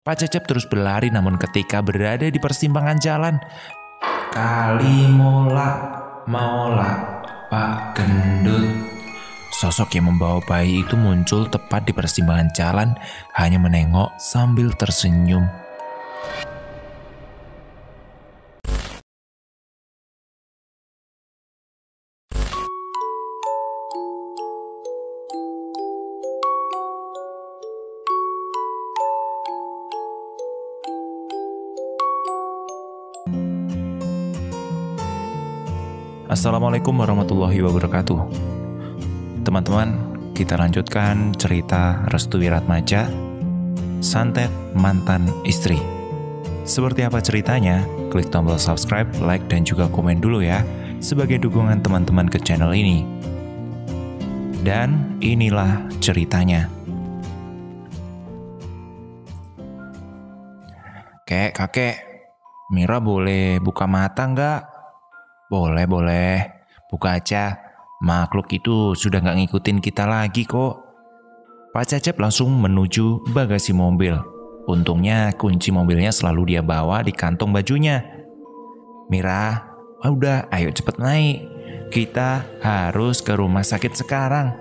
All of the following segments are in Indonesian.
Pak Cecep terus berlari, namun ketika berada di persimpangan jalan, "Kalimola, maulah Pak Gendut." Sosok yang membawa bayi itu muncul tepat di persimpangan jalan, hanya menengok sambil tersenyum. Assalamualaikum warahmatullahi wabarakatuh. Teman-teman, kita lanjutkan cerita Restu Wiratmaja, Santet Mantan Istri. Seperti apa ceritanya? Klik tombol subscribe, like, dan juga komen dulu ya, sebagai dukungan teman-teman ke channel ini. Dan inilah ceritanya. Kakek, Mira boleh buka mata nggak? Boleh. Buka aja. Makhluk itu sudah nggak ngikutin kita lagi kok. Pak Cecep langsung menuju bagasi mobil. Untungnya kunci mobilnya selalu dia bawa di kantong bajunya. Mira, udah ayo cepet naik. Kita harus ke rumah sakit sekarang.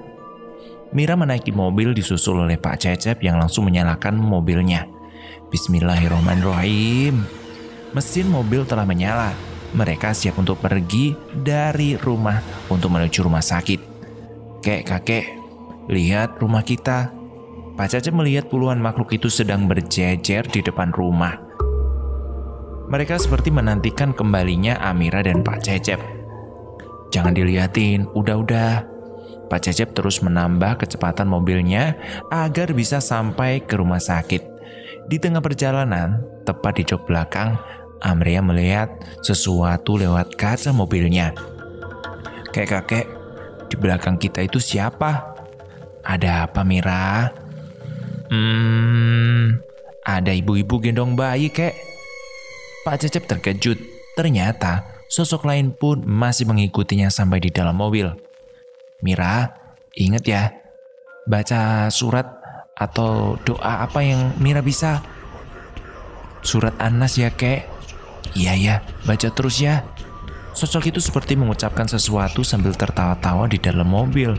Mira menaiki mobil disusul oleh Pak Cecep yang langsung menyalakan mobilnya. Bismillahirrahmanirrahim. Mesin mobil telah menyala. Mereka siap untuk pergi dari rumah untuk menuju rumah sakit. Kakek, lihat rumah kita. Pak Cecep melihat puluhan makhluk itu sedang berjejer di depan rumah. Mereka seperti menantikan kembalinya Amira dan Pak Cecep. Jangan dilihatin, udah. Pak Cecep terus menambah kecepatan mobilnya agar bisa sampai ke rumah sakit. Di tengah perjalanan, tepat di jok belakang, Amira melihat sesuatu lewat kaca mobilnya. Kakek, di belakang kita itu siapa? Ada apa, Mira? Ada ibu-ibu gendong bayi, kek. Pak Cecep terkejut. Ternyata sosok lain pun masih mengikutinya sampai di dalam mobil. Mira, ingat ya, baca surat atau doa apa yang Mira bisa. Surat An-Nas ya, kek. Iya, baca terus ya. Sosok itu seperti mengucapkan sesuatu sambil tertawa-tawa di dalam mobil.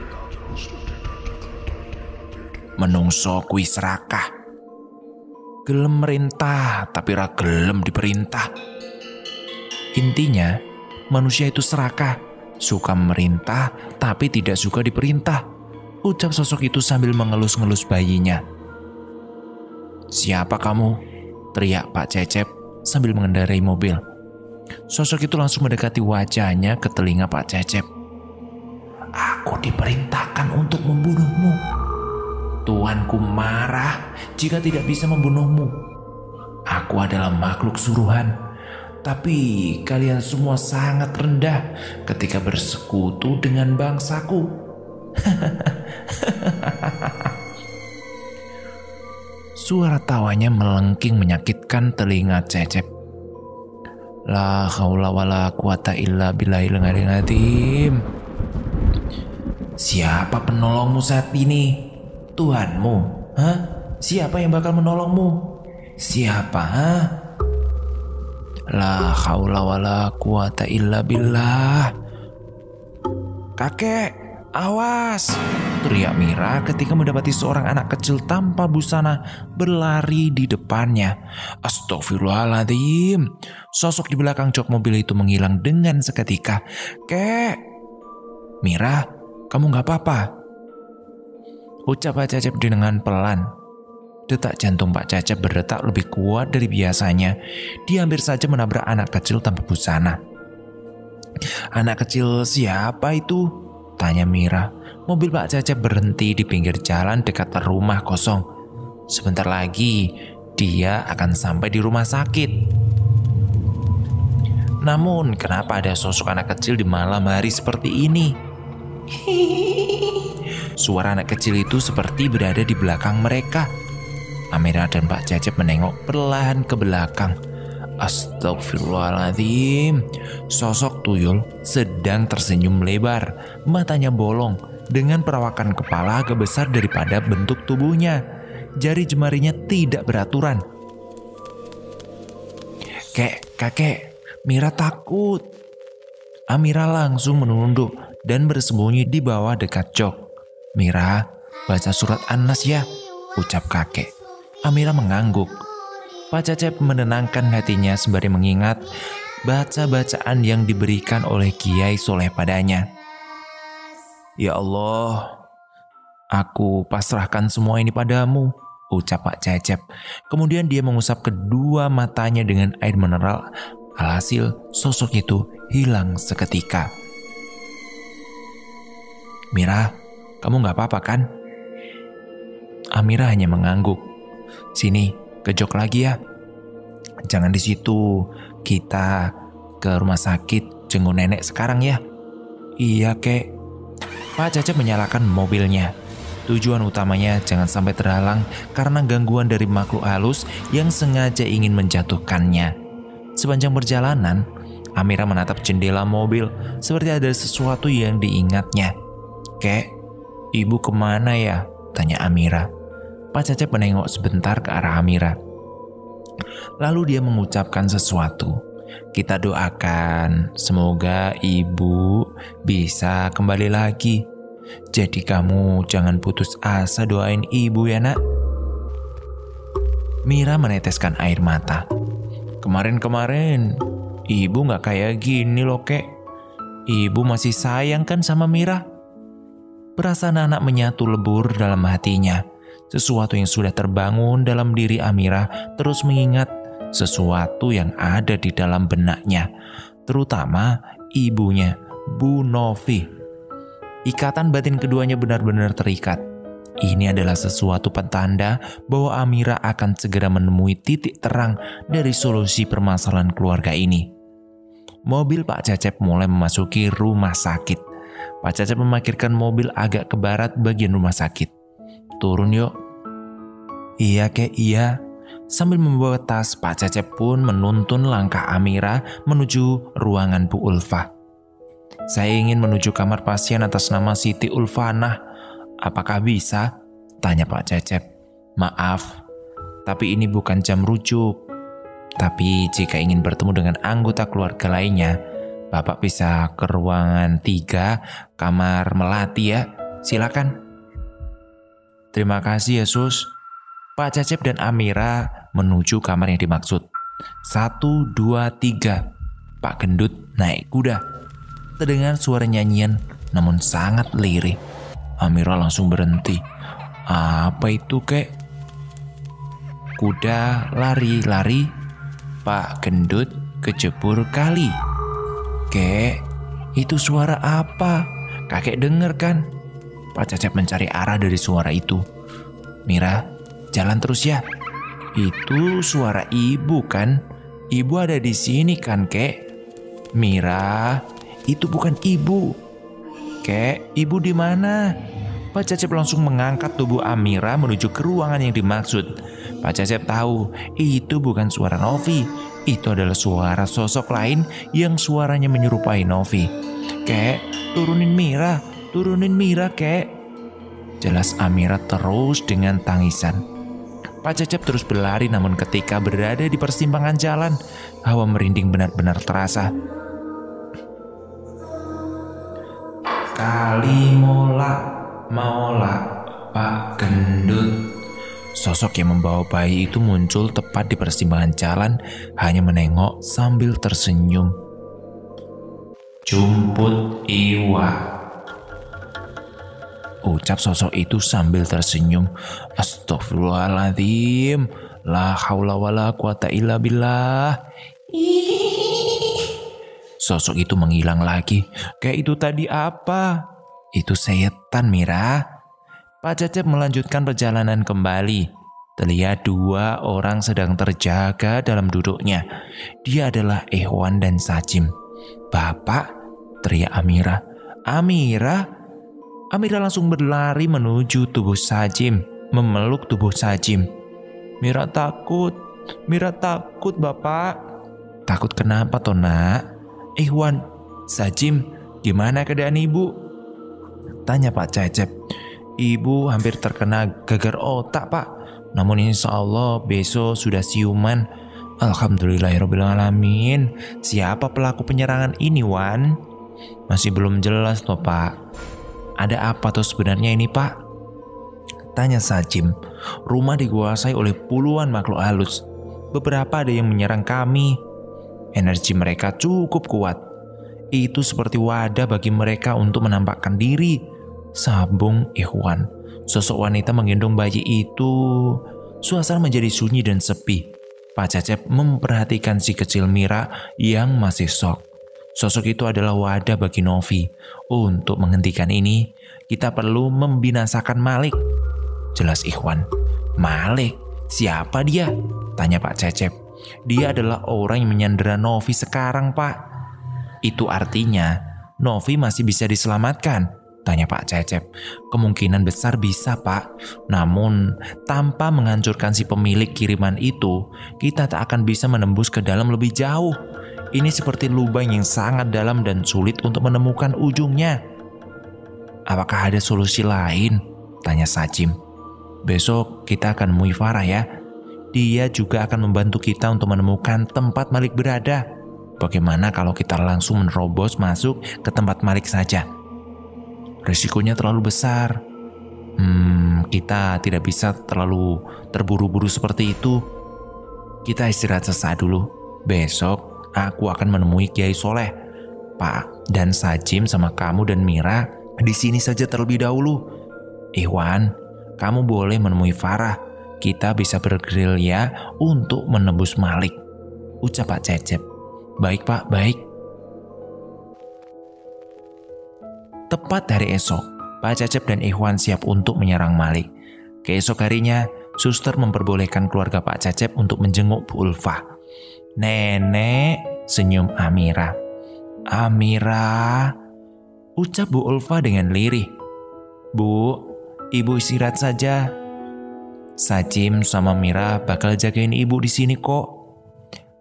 Menungso kuwi serakah. Gelem merintah, tapi ra gelem diperintah. Intinya, manusia itu serakah, suka memerintah, tapi tidak suka diperintah. Ucap sosok itu sambil mengelus-ngelus bayinya. Siapa kamu? Teriak Pak Cecep sambil mengendarai mobil. Sosok itu langsung mendekati wajahnya ke telinga Pak Cecep. Aku diperintahkan untuk membunuhmu. Tuanku marah jika tidak bisa membunuhmu. Aku adalah makhluk suruhan, tapi kalian semua sangat rendah ketika bersekutu dengan bangsaku. Suara tawanya melengking menyakitkan telinga Cecep. La haula wala quwata illa billahil azim. Siapa penolongmu saat ini? Tuhanmu? Hah? Siapa yang bakal menolongmu? Siapa? Hah? La haula wala quwata illa billah. Kakek, awas! Teriak Mira ketika mendapati seorang anak kecil tanpa busana berlari di depannya. Astagfirullahaladzim. Sosok di belakang jok mobil itu menghilang dengan seketika. Kek, Mira, kamu gak apa-apa? Ucap Pak Cecep dengan pelan. Detak jantung Pak Cecep berdetak lebih kuat dari biasanya. Dia hampir saja menabrak anak kecil tanpa busana. Anak kecil siapa itu? Tanya Mira. Mobil Pak Cecep berhenti di pinggir jalan dekat rumah kosong. Sebentar lagi dia akan sampai di rumah sakit. Namun kenapa ada sosok anak kecil di malam hari seperti ini? Suara anak kecil itu seperti berada di belakang mereka. Amira dan Pak Cecep menengok perlahan ke belakang. Astagfirullahaladzim. Sosok tuyul sedang tersenyum lebar. Matanya bolong dengan perawakan kepala agak besar daripada bentuk tubuhnya. Jari jemarinya tidak beraturan. Kakek, Mira takut. Amira langsung menunduk dan bersembunyi di bawah dekat jok. Mira, baca surat An-Nas ya, ucap kakek. Amira mengangguk. Pak Cecep menenangkan hatinya sembari mengingat baca-bacaan yang diberikan oleh Kiai Soleh padanya. Ya Allah, aku pasrahkan semua ini padamu, ucap Pak Cecep. Kemudian dia mengusap kedua matanya dengan air mineral. Alhasil sosok itu hilang seketika. Mira, kamu gak apa-apa kan? Amira hanya mengangguk. Sini, ke jok lagi ya. Jangan di situ. Kita ke rumah sakit jenguk nenek sekarang ya. Iya, Kek. Pak Cecep menyalakan mobilnya. Tujuan utamanya jangan sampai terhalang karena gangguan dari makhluk halus yang sengaja ingin menjatuhkannya. Sepanjang perjalanan, Amira menatap jendela mobil seperti ada sesuatu yang diingatnya. Kek, ibu kemana ya? Tanya Amira. Pak Cecep menengok sebentar ke arah Amira. Lalu dia mengucapkan sesuatu. Kita doakan semoga ibu bisa kembali lagi. Jadi kamu jangan putus asa doain ibu ya nak. Mira meneteskan air mata. Kemarin-kemarin ibu gak kayak gini loh Kek. Ibu masih sayang kan sama Mira? Perasaan anak menyatu lebur dalam hatinya. Sesuatu yang sudah terbangun dalam diri Amira terus mengingat sesuatu yang ada di dalam benaknya, terutama ibunya, Bu Novi. Ikatan batin keduanya benar-benar terikat. Ini adalah sesuatu petanda bahwa Amira akan segera menemui titik terang dari solusi permasalahan keluarga ini. Mobil Pak Cecep mulai memasuki rumah sakit. Pak Cecep memarkirkan mobil agak ke barat bagian rumah sakit. Turun yuk. Iya Kek, iya. Sambil membawa tas, Pak Cecep pun menuntun langkah Amira menuju ruangan Bu Ulfa. Saya ingin menuju kamar pasien atas nama Siti Ulfanah. Apakah bisa? Tanya Pak Cecep. Maaf, tapi ini bukan jam rujuk. Tapi jika ingin bertemu dengan anggota keluarga lainnya, Bapak bisa ke ruangan 3, kamar Melati ya. Silakan. Terima kasih ya Sus. Pak Cecep dan Amira menuju kamar yang dimaksud. 1, 2, 3. Pak Gendut naik kuda. Terdengar suara nyanyian namun sangat lirih. Amira langsung berhenti. Apa itu Kek? Kuda lari-lari. Pak Gendut kejebur kali. Kek, itu suara apa? Kakek denger kan? Pak Cecep mencari arah dari suara itu. Mira, jalan terus ya. Itu suara ibu kan? Ibu ada di sini kan, Kek? Mira, itu bukan ibu. Kek, ibu di mana? Pak Cecep langsung mengangkat tubuh Amira menuju ke ruangan yang dimaksud. Pak Cecep tahu itu bukan suara Novi. Itu adalah suara sosok lain yang suaranya menyerupai Novi. Kek, turunin Mira, Kek. Jelas Amira terus dengan tangisan. Pak Cecep terus berlari namun ketika berada di persimpangan jalan, hawa merinding benar-benar terasa. Kalimola, Pak Gendut. Sosok yang membawa bayi itu muncul tepat di persimpangan jalan, hanya menengok sambil tersenyum. Jumput Iwa, ucap sosok itu sambil tersenyum. Astagfirullahaladzim, la haula wala quwata illa billah. Sosok itu menghilang lagi. Kayak itu tadi apa? Itu setan, Mira. Pak Cecep melanjutkan perjalanan kembali. Terlihat 2 orang sedang terjaga dalam duduknya. Dia adalah Ikhwan dan Sajim. Bapak, teriak Amira. Amira langsung berlari menuju tubuh Sajim, memeluk tubuh Sajim. Mira takut Bapak. Takut kenapa toh nak? Ikhwan, Sajim, gimana keadaan ibu? Tanya Pak Cecep. Ibu hampir terkena gagar otak Pak. Namun insya Allah besok sudah siuman. Alhamdulillahirrabbilalamin. Siapa pelaku penyerangan ini, Wan? Masih belum jelas toh, Pak. Ada apa tuh sebenarnya ini, Pak? Tanya Sajim. Rumah dikuasai oleh puluhan makhluk halus. Beberapa ada yang menyerang kami. Energi mereka cukup kuat. Itu seperti wadah bagi mereka untuk menampakkan diri. Sambung Ikhwan. Sosok wanita menggendong bayi itu. Suasana menjadi sunyi dan sepi. Pak Cecep memperhatikan si kecil Mira yang masih shock. Sosok itu adalah wadah bagi Novi. Untuk menghentikan ini, kita perlu membinasakan Malik. Jelas Ikhwan. Malik? Siapa dia? Tanya Pak Cecep. Dia adalah orang yang menyandera Novi sekarang, Pak. Itu artinya Novi masih bisa diselamatkan? Tanya Pak Cecep. Kemungkinan besar bisa, Pak. Namun, tanpa menghancurkan si pemilik kiriman itu, kita tak akan bisa menembus ke dalam lebih jauh. Ini seperti lubang yang sangat dalam dan sulit untuk menemukan ujungnya. Apakah ada solusi lain? Tanya Sajim. Besok kita akan menemui Farah ya. Dia juga akan membantu kita untuk menemukan tempat Malik berada. Bagaimana kalau kita langsung menerobos masuk ke tempat Malik saja? Risikonya terlalu besar. Kita tidak bisa terlalu terburu-buru seperti itu. Kita istirahat sesaat dulu. Besok aku akan menemui Kiai Soleh. Pak dan Sajim sama kamu dan Mira di sini saja terlebih dahulu. Ikhwan, kamu boleh menemui Farah. Kita bisa bergerilya untuk menembus Malik. Ucap Pak Cecep. Baik Pak, baik. Tepat hari esok, Pak Cecep dan Ikhwan siap untuk menyerang Malik. Keesok harinya, suster memperbolehkan keluarga Pak Cecep untuk menjenguk Bu Ulfah. Nenek, senyum Amira. Amira, ucap Bu Ulfah dengan lirih. Bu, ibu istirahat saja. Sajim sama Mira bakal jagain ibu di sini kok.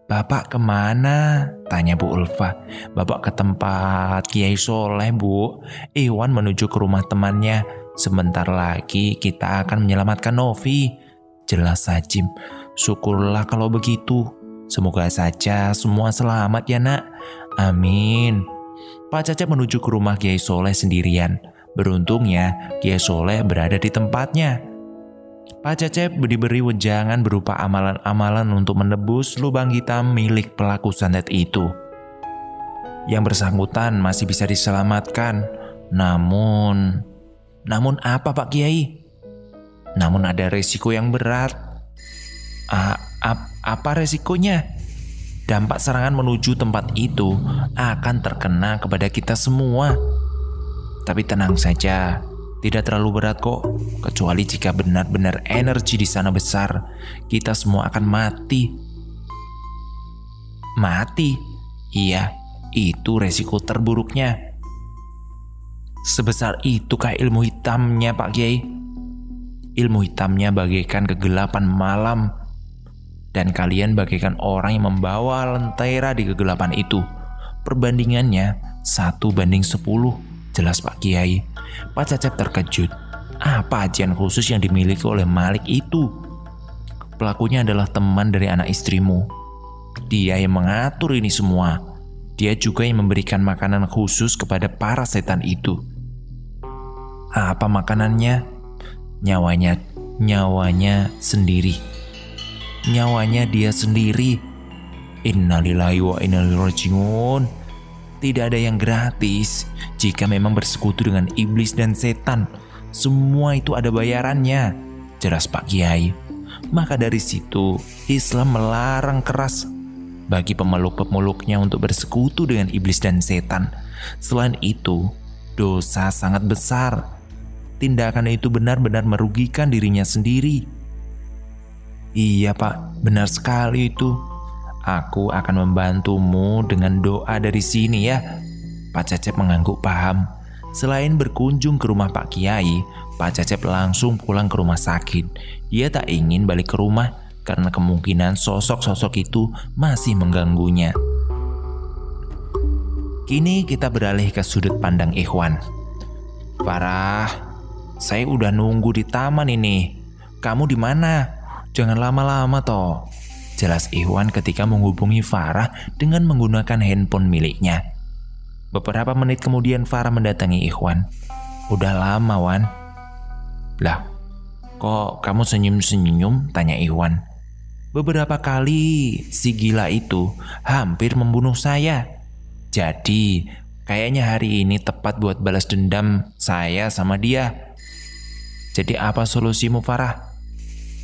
Bapak kemana? Tanya Bu Ulfah. Bapak ke tempat Kiai Soleh, Bu. Iwan menuju ke rumah temannya. Sebentar lagi kita akan menyelamatkan Novi. Jelas Sajim. Syukurlah kalau begitu. Semoga saja semua selamat ya nak. Amin. Pak Cecep menuju ke rumah Kiai Soleh sendirian. Beruntungnya Kiai Soleh berada di tempatnya. Pak Cecep diberi wejangan berupa amalan-amalan untuk menebus lubang hitam milik pelaku santet itu. Yang bersangkutan masih bisa diselamatkan. Namun apa Pak Kiai? Namun ada resiko yang berat. Apa resikonya? Dampak serangan menuju tempat itu akan terkena kepada kita semua. Tapi tenang saja. Tidak terlalu berat kok, kecuali jika benar-benar energi di sana besar, kita semua akan mati. Mati? Iya, itu resiko terburuknya. Sebesar itukah ilmu hitamnya Pak Kiai? Ilmu hitamnya bagaikan kegelapan malam, dan kalian bagaikan orang yang membawa lentera di kegelapan itu. Perbandingannya 1:10, jelas Pak Kiai. Pak Cecep terkejut. Apa ajian khusus yang dimiliki oleh Malik itu? Pelakunya adalah teman dari anak istrimu. Dia yang mengatur ini semua. Dia juga yang memberikan makanan khusus kepada para setan itu. Apa makanannya? Nyawanya sendiri. Nyawanya dia sendiri. Innalillahi wa inna ilaihi raji'un. Tidak ada yang gratis. Jika memang bersekutu dengan iblis dan setan, semua itu ada bayarannya, jelas Pak Kiai. Maka dari situ, Islam melarang keras bagi pemeluk-pemeluknya untuk bersekutu dengan iblis dan setan. Selain itu, dosa sangat besar. Tindakan itu benar-benar merugikan dirinya sendiri. Iya Pak, benar sekali itu. Aku akan membantumu dengan doa dari sini ya. Pak Cecep mengangguk paham. Selain berkunjung ke rumah Pak Kiai, Pak Cecep langsung pulang ke rumah sakit. Dia tak ingin balik ke rumah karena kemungkinan sosok-sosok itu masih mengganggunya. Kini kita beralih ke sudut pandang Ikhwan. Farah, saya udah nunggu di taman ini. Kamu di mana? Jangan lama-lama toh. jelas Ikhwan ketika menghubungi Farah dengan menggunakan handphone miliknya. Beberapa menit kemudian Farah mendatangi Ikhwan. "Udah lama, Wan." "Lah, kok kamu senyum-senyum?" tanya Ikhwan. "Beberapa kali si gila itu hampir membunuh saya. Jadi kayaknya hari ini tepat buat balas dendam saya sama dia." "Jadi apa solusimu, Farah?"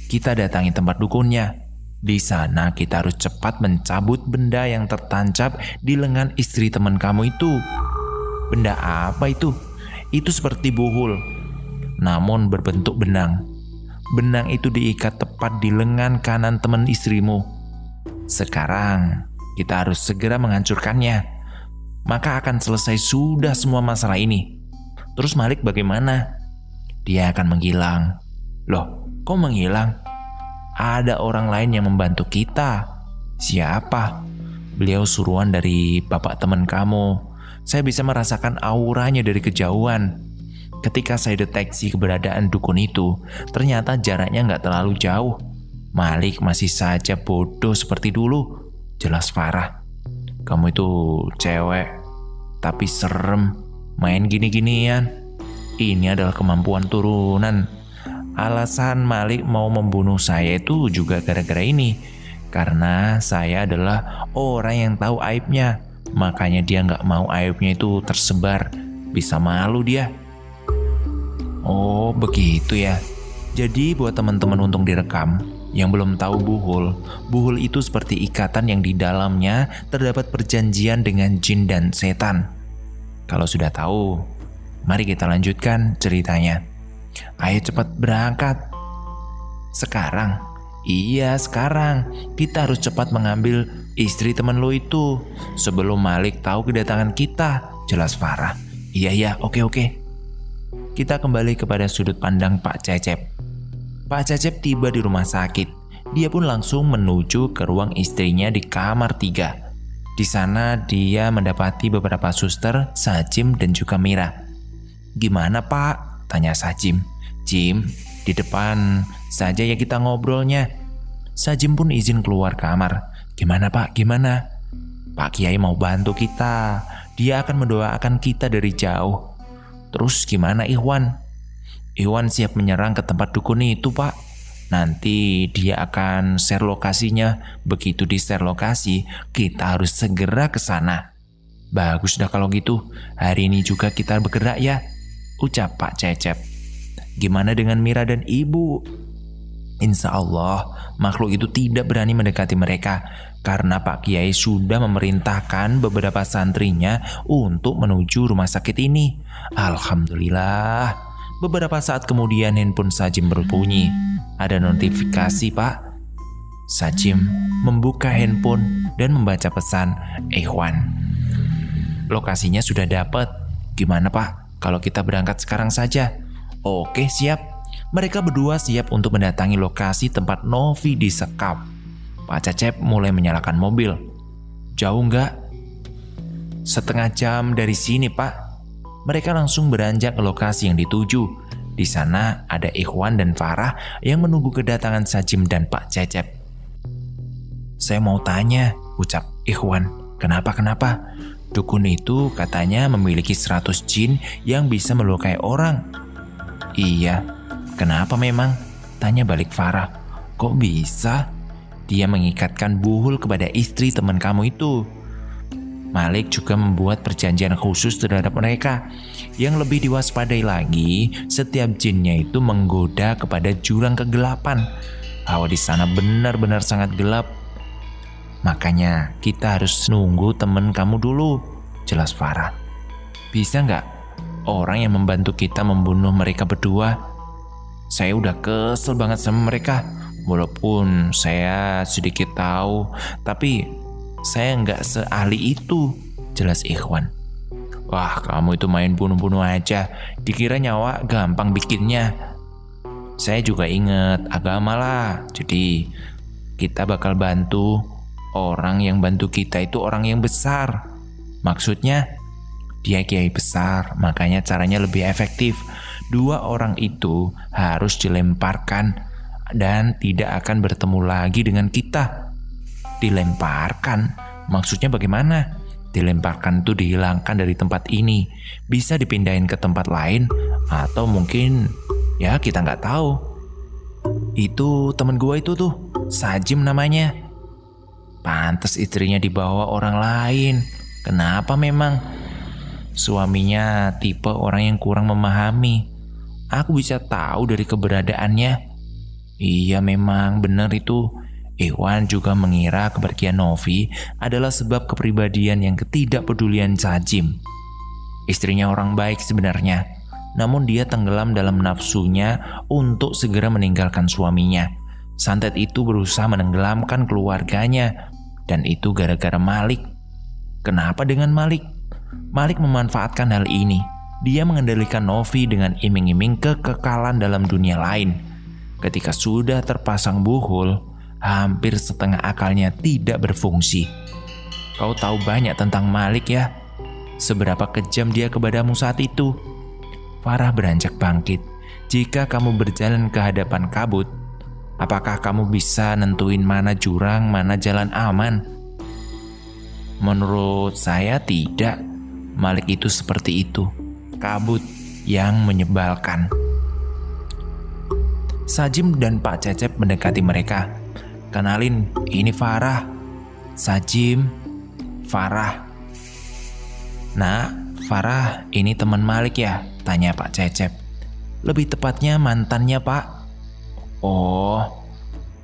"Kita datangi tempat dukunnya. Di sana kita harus cepat mencabut benda yang tertancap di lengan istri teman kamu itu." "Benda apa itu?" "Itu seperti buhul, namun berbentuk benang. Benang itu diikat tepat di lengan kanan teman istrimu. Sekarang kita harus segera menghancurkannya. Maka akan selesai sudah semua masalah ini." "Terus Malik bagaimana?" "Dia akan menghilang." "Loh, kok menghilang?" "Ada orang lain yang membantu kita." "Siapa?" "Beliau suruhan dari bapak teman kamu. Saya bisa merasakan auranya dari kejauhan. Ketika saya deteksi keberadaan dukun itu, ternyata jaraknya nggak terlalu jauh. Malik masih saja bodoh seperti dulu," jelas Farah. "Kamu itu cewek, tapi serem, main gini-ginian. Ini adalah kemampuan turunan. Alasan Malik mau membunuh saya itu juga gara-gara ini. Karena saya adalah orang yang tahu aibnya. Makanya dia nggak mau aibnya itu tersebar. Bisa malu dia." "Oh begitu ya. Jadi buat teman-teman untung direkam yang belum tahu buhul itu seperti ikatan yang di dalamnya terdapat perjanjian dengan jin dan setan. Kalau sudah tahu, mari kita lanjutkan ceritanya. Ayo cepat berangkat." "Sekarang?" "Iya sekarang. Kita harus cepat mengambil istri teman lo itu sebelum Malik tahu kedatangan kita," jelas Farah. Iya, oke. Kita kembali kepada sudut pandang Pak Cecep. Pak Cecep tiba di rumah sakit. Dia pun langsung menuju ke ruang istrinya di kamar 3. Di sana dia mendapati beberapa suster, Sajim dan juga Mira. "Gimana Pak?" tanya Sajim. "Jim, di depan saja ya kita ngobrolnya." Sajim pun izin keluar kamar. "Gimana Pak, gimana?" "Pak Kiai mau bantu kita. Dia akan mendoakan kita dari jauh." "Terus gimana Ikhwan?" "Ikhwan siap menyerang ke tempat dukun itu Pak. Nanti dia akan share lokasinya. Begitu di share lokasi, kita harus segera ke sana." "Bagus dah kalau gitu. Hari ini juga kita bergerak ya," ucap Pak Cecep. "Gimana dengan Mira dan Ibu?" "Insya Allah makhluk itu tidak berani mendekati mereka karena Pak Kiai sudah memerintahkan beberapa santrinya untuk menuju rumah sakit ini." "Alhamdulillah." Beberapa saat kemudian handphone Sajim berbunyi. Ada notifikasi Pak. Sajim membuka handphone dan membaca pesan Ikhwan. "Lokasinya sudah dapat. Gimana Pak kalau kita berangkat sekarang saja?" "Oke siap." Mereka berdua siap untuk mendatangi lokasi tempat Novi disekap. Pak Cecep mulai menyalakan mobil. "Jauh nggak?" "Setengah jam dari sini Pak." Mereka langsung beranjak ke lokasi yang dituju. Di sana ada Ikhwan dan Farah yang menunggu kedatangan Sajim dan Pak Cecep. "Saya mau tanya," ucap Ikhwan. Kenapa? "Dukun itu katanya memiliki 100 jin yang bisa melukai orang." "Iya, kenapa memang?" tanya balik Farah. "Kok bisa? Dia mengikatkan buhul kepada istri teman kamu itu." Malik juga membuat perjanjian khusus terhadap mereka. Yang lebih diwaspadai lagi, setiap jinnya itu menggoda kepada jurang kegelapan. Hawa di sana benar-benar sangat gelap. "Makanya kita harus nunggu temen kamu dulu," jelas Farah. "Bisa nggak orang yang membantu kita membunuh mereka berdua? Saya udah kesel banget sama mereka. Walaupun saya sedikit tahu, tapi saya nggak seahli itu," jelas Ikhwan. "Wah, kamu itu main bunuh-bunuh aja. Dikira nyawa gampang bikinnya. Saya juga inget agama lah. Jadi kita bakal bantu orang yang bantu kita itu orang yang besar. Maksudnya dia kiai besar, makanya caranya lebih efektif. 2 orang itu harus dilemparkan dan tidak akan bertemu lagi dengan kita." Dilemparkan? Maksudnya bagaimana? Dilemparkan itu dihilangkan dari tempat ini. Bisa dipindahin ke tempat lain. Atau mungkin ya kita nggak tahu. Itu temen gue itu tuh, Sajim namanya. Pantes istrinya dibawa orang lain. Kenapa memang? Suaminya tipe orang yang kurang memahami. Aku bisa tahu dari keberadaannya. Iya memang benar itu. Iwan juga mengira kepergian Novi adalah sebab kepribadian yang ketidakpedulian Sajim. Istrinya orang baik sebenarnya, namun dia tenggelam dalam nafsunya untuk segera meninggalkan suaminya. Santet itu berusaha menenggelamkan keluarganya, dan itu gara-gara Malik. Kenapa dengan Malik? Malik memanfaatkan hal ini. Dia mengendalikan Novi dengan iming-iming kekekalan dalam dunia lain. Ketika sudah terpasang buhul, hampir setengah akalnya tidak berfungsi. Kau tahu banyak tentang Malik ya? Seberapa kejam dia kepadamu saat itu? Farah beranjak bangkit. Jika kamu berjalan ke hadapan kabut, apakah kamu bisa nentuin mana jurang, mana jalan aman? Menurut saya tidak. Malik itu seperti itu. Kabut yang menyebalkan. Sajim dan Pak Cecep mendekati mereka. Kenalin, ini Farah. Sajim, Farah. Nah, Farah ini teman Malik ya? Tanya Pak Cecep. Lebih tepatnya mantannya Pak. Oh,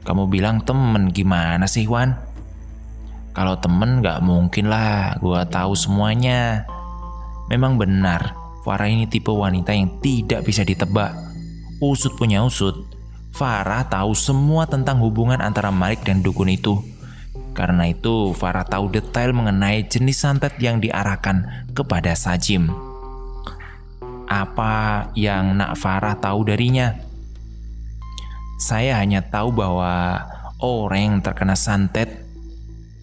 kamu bilang temen, gimana sih Wan? Kalau temen gak mungkin lah, gua tahu semuanya. Memang benar, Farah ini tipe wanita yang tidak bisa ditebak. Usut punya usut. Farah tahu semua tentang hubungan antara Malik dan dukun itu. Karena itu, Farah tahu detail mengenai jenis santet yang diarahkan kepada Sajim. Apa yang Nak Farah tahu darinya? Saya hanya tahu bahwa orang yang terkena santet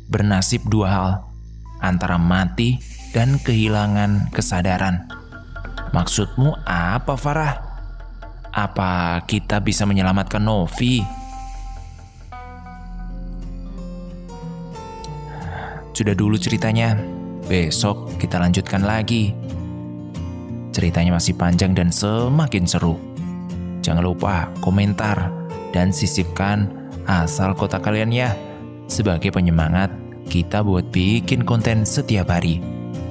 bernasib dua hal, antara mati dan kehilangan kesadaran. Maksudmu apa, Farah? Apa kita bisa menyelamatkan Novi? Sudah dulu ceritanya. Besok kita lanjutkan lagi. Ceritanya masih panjang dan semakin seru. Jangan lupa komentar dan sisipkan asal kota kalian ya. Sebagai penyemangat kita buat bikin konten setiap hari.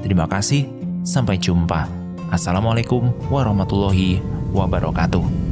Terima kasih. Sampai jumpa. Assalamualaikum warahmatullahi wabarakatuh.